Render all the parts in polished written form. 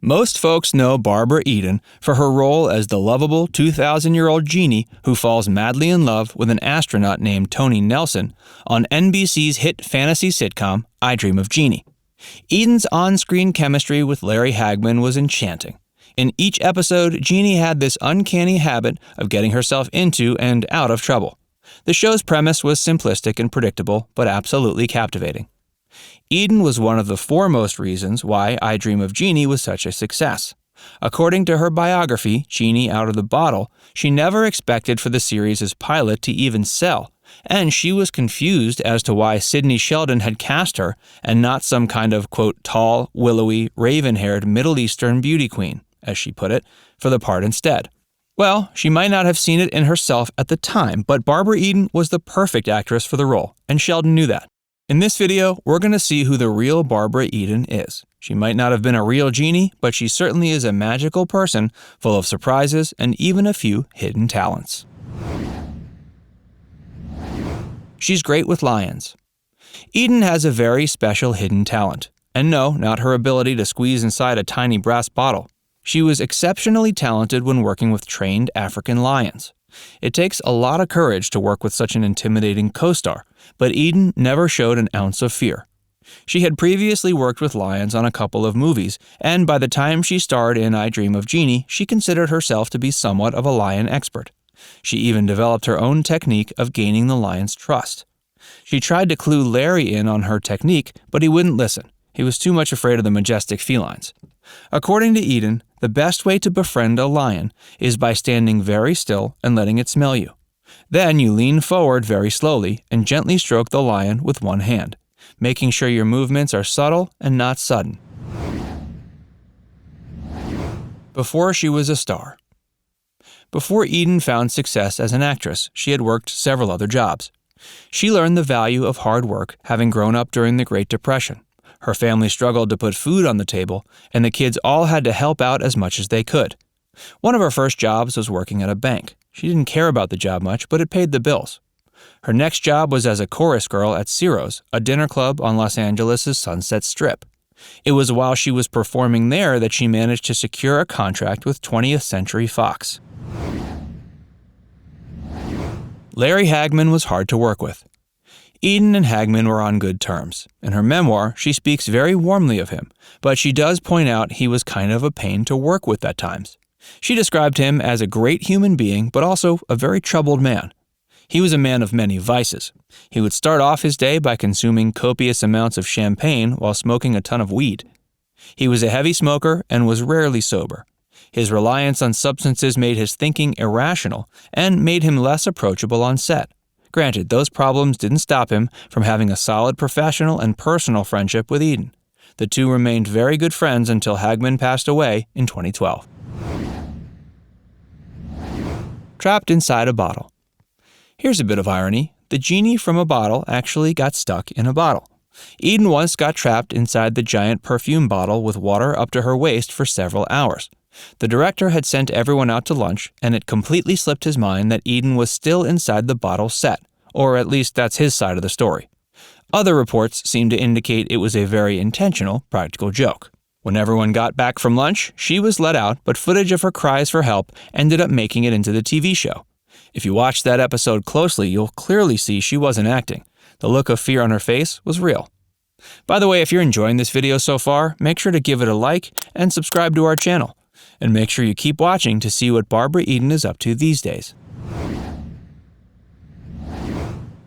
Most folks know Barbara Eden for her role as the lovable 2,000-year-old Jeannie who falls madly in love with an astronaut named Tony Nelson on NBC's hit fantasy sitcom I Dream of Jeannie. Eden's on-screen chemistry with Larry Hagman was enchanting. In each episode, Jeannie had this uncanny habit of getting herself into and out of trouble. The show's premise was simplistic and predictable, but absolutely captivating. Eden was one of the foremost reasons why I Dream of Jeannie was such a success. According to her biography, Jeannie Out of the Bottle, she never expected for the series' pilot to even sell, and she was confused as to why Sidney Sheldon had cast her and not some kind of, quote, tall, willowy, raven-haired Middle Eastern beauty queen, as she put it, for the part instead. Well, she might not have seen it in herself at the time, but Barbara Eden was the perfect actress for the role, and Sheldon knew that. In this video, we're going to see who the real Barbara Eden is. She might not have been a real Jeannie, but she certainly is a magical person full of surprises and even a few hidden talents. She's great with lions. Eden has a very special hidden talent. And no, not her ability to squeeze inside a tiny brass bottle. She was exceptionally talented when working with trained African lions. It takes a lot of courage to work with such an intimidating co-star, but Eden never showed an ounce of fear. She had previously worked with lions on a couple of movies, and by the time she starred in I Dream of Jeannie, she considered herself to be somewhat of a lion expert. She even developed her own technique of gaining the lion's trust. She tried to clue Larry in on her technique, but he wouldn't listen. He was too much afraid of the majestic felines. According to Eden, the best way to befriend a lion is by standing very still and letting it smell you. Then you lean forward very slowly and gently stroke the lion with one hand, making sure your movements are subtle and not sudden. Before she was a star. Before Eden found success as an actress, she had worked several other jobs. She learned the value of hard work, having grown up during the Great Depression. Her family struggled to put food on the table, and the kids all had to help out as much as they could. One of her first jobs was working at a bank. She didn't care about the job much, but it paid the bills. Her next job was as a chorus girl at Ciro's, a dinner club on Los Angeles' Sunset Strip. It was while she was performing there that she managed to secure a contract with 20th Century Fox. Larry Hagman was hard to work with. Eden and Hagman were on good terms. In her memoir, she speaks very warmly of him, but she does point out he was kind of a pain to work with at times. She described him as a great human being, but also a very troubled man. He was a man of many vices. He would start off his day by consuming copious amounts of champagne while smoking a ton of weed. He was a heavy smoker and was rarely sober. His reliance on substances made his thinking irrational and made him less approachable on set. Granted, those problems didn't stop him from having a solid professional and personal friendship with Eden. The two remained very good friends until Hagman passed away in 2012. Trapped inside a bottle. Here's a bit of irony. The genie from a bottle actually got stuck in a bottle. Eden once got trapped inside the giant perfume bottle with water up to her waist for several hours. The director had sent everyone out to lunch, and it completely slipped his mind that Eden was still inside the bottle set, or at least that's his side of the story. Other reports seem to indicate it was a very intentional practical joke. When everyone got back from lunch, she was let out, but footage of her cries for help ended up making it into the TV show. If you watch that episode closely, you'll clearly see she wasn't acting. The look of fear on her face was real. By the way, if you're enjoying this video so far, make sure to give it a like and subscribe to our channel. And make sure you keep watching to see what Barbara Eden is up to these days.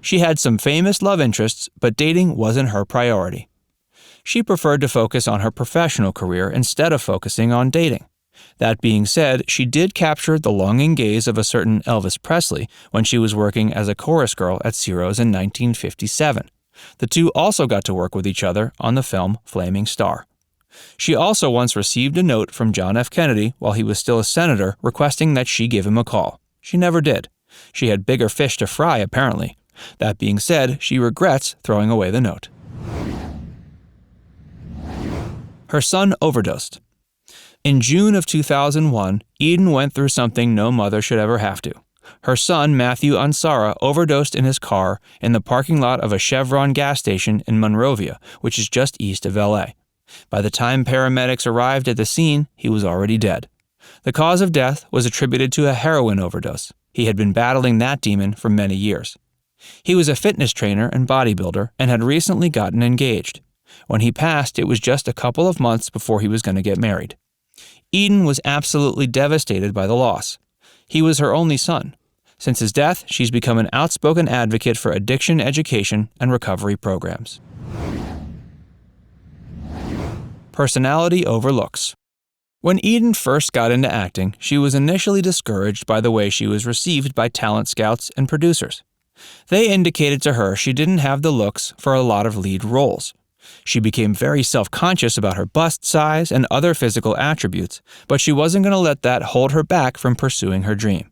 She had some famous love interests, but dating wasn't her priority. She preferred to focus on her professional career instead of focusing on dating. That being said, she did capture the longing gaze of a certain Elvis Presley when she was working as a chorus girl at Ciro's in 1957. The two also got to work with each other on the film Flaming Star. She also once received a note from John F. Kennedy while he was still a senator requesting that she give him a call. She never did. She had bigger fish to fry, apparently. That being said, she regrets throwing away the note. Her son overdosed. In June of 2001, Eden went through something no mother should ever have to. Her son, Matthew Ansara, overdosed in his car in the parking lot of a Chevron gas station in Monrovia, which is just east of LA. By the time paramedics arrived at the scene, he was already dead. The cause of death was attributed to a heroin overdose. He had been battling that demon for many years. He was a fitness trainer and bodybuilder and had recently gotten engaged. When he passed, it was just a couple of months before he was going to get married. Eden was absolutely devastated by the loss. He was her only son. Since his death, she's become an outspoken advocate for addiction education and recovery programs. Personality overlooks. When Eden first got into acting, she was initially discouraged by the way she was received by talent scouts and producers. They indicated to her she didn't have the looks for a lot of lead roles. She became very self-conscious about her bust size and other physical attributes, but she wasn't going to let that hold her back from pursuing her dream.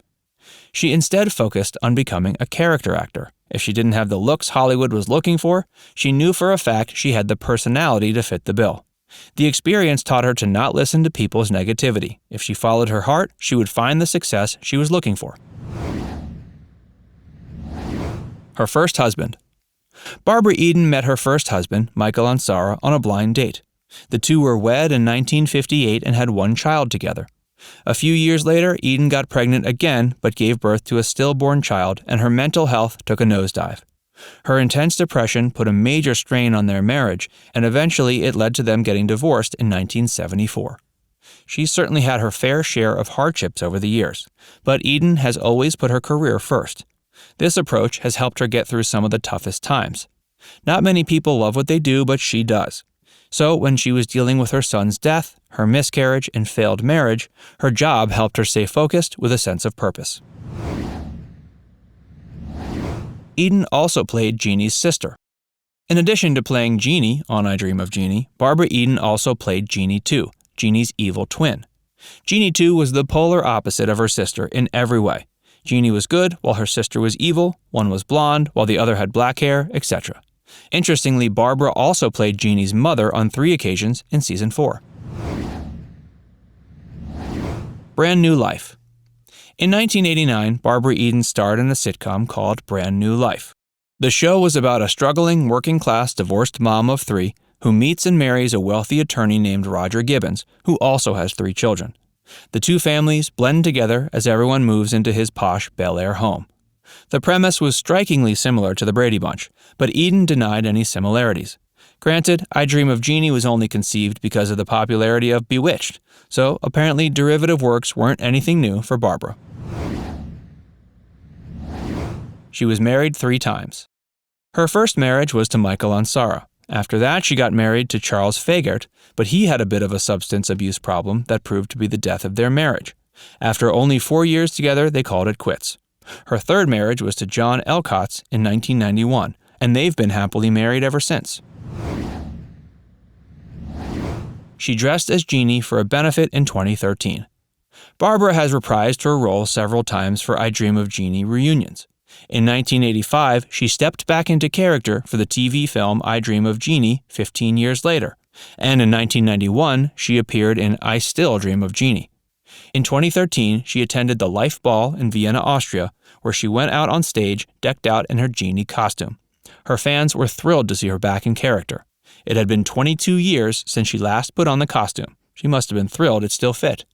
She instead focused on becoming a character actor. If she didn't have the looks Hollywood was looking for, she knew for a fact she had the personality to fit the bill. The experience taught her to not listen to people's negativity. If she followed her heart, she would find the success she was looking for. Her first husband. Barbara Eden met her first husband, Michael Ansara, on a blind date. The two were wed in 1958 and had one child together. A few years later, Eden got pregnant again but gave birth to a stillborn child, and her mental health took a nosedive. Her intense depression put a major strain on their marriage, and eventually it led to them getting divorced in 1974. She certainly had her fair share of hardships over the years, but Eden has always put her career first. This approach has helped her get through some of the toughest times. Not many people love what they do, but she does. So when she was dealing with her son's death, her miscarriage, and failed marriage, her job helped her stay focused with a sense of purpose. Eden also played Jeannie's sister. In addition to playing Jeannie on I Dream of Jeannie, Barbara Eden also played Jeannie 2, Jeannie's evil twin. Jeannie 2 was the polar opposite of her sister in every way. Jeannie was good while her sister was evil, one was blonde while the other had black hair, etc. Interestingly, Barbara also played Jeannie's mother on 3 occasions in Season 4. Brand New Life. In 1989, Barbara Eden starred in a sitcom called Brand New Life. The show was about a struggling, working-class, divorced mom of 3 who meets and marries a wealthy attorney named Roger Gibbons, who also has 3 children. The two families blend together as everyone moves into his posh Bel Air home. The premise was strikingly similar to the Brady Bunch, but Eden denied any similarities. Granted, I Dream of Jeannie was only conceived because of the popularity of Bewitched, so apparently derivative works weren't anything new for Barbara. She was married 3 times. Her first marriage was to Michael Ansara. After that, she got married to Charles Fagert, but he had a bit of a substance abuse problem that proved to be the death of their marriage. After only 4 years together, they called it quits. Her third marriage was to John Elkotz in 1991, and they've been happily married ever since. She dressed as Jeannie for a benefit in 2013. Barbara has reprised her role several times for I Dream of Jeannie reunions. In 1985, she stepped back into character for the TV film I Dream of Jeannie 15 years later, and in 1991, she appeared in I Still Dream of Jeannie. In 2013, she attended the Life Ball in Vienna, Austria, where she went out on stage decked out in her Jeannie costume. Her fans were thrilled to see her back in character. It had been 22 years since she last put on the costume. She must have been thrilled it still fit.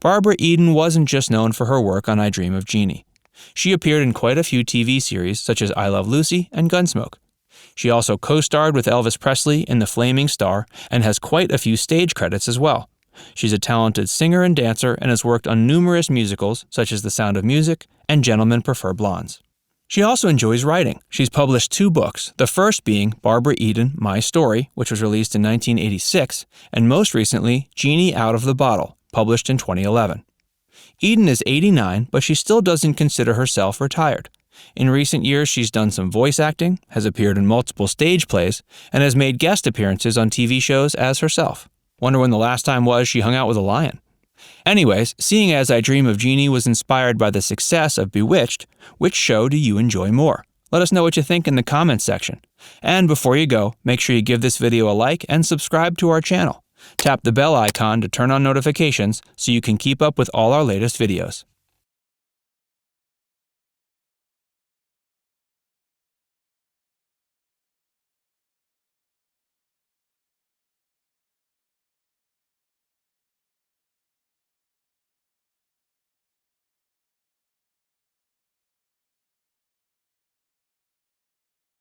Barbara Eden wasn't just known for her work on I Dream of Jeannie. She appeared in quite a few TV series such as I Love Lucy and Gunsmoke. She also co-starred with Elvis Presley in The Flaming Star and has quite a few stage credits as well. She's a talented singer and dancer and has worked on numerous musicals such as The Sound of Music and Gentlemen Prefer Blondes. She also enjoys writing. She's published 2 books, the first being Barbara Eden, My Story, which was released in 1986, and most recently, Jeannie Out of the Bottle, published in 2011. Eden is 89, but she still doesn't consider herself retired. In recent years, she's done some voice acting, has appeared in multiple stage plays, and has made guest appearances on TV shows as herself. Wonder when the last time was she hung out with a lion. Anyways, seeing as I Dream of Jeannie was inspired by the success of Bewitched, which show do you enjoy more? Let us know what you think in the comments section. And before you go, make sure you give this video a like and subscribe to our channel. Tap the bell icon to turn on notifications so you can keep up with all our latest videos.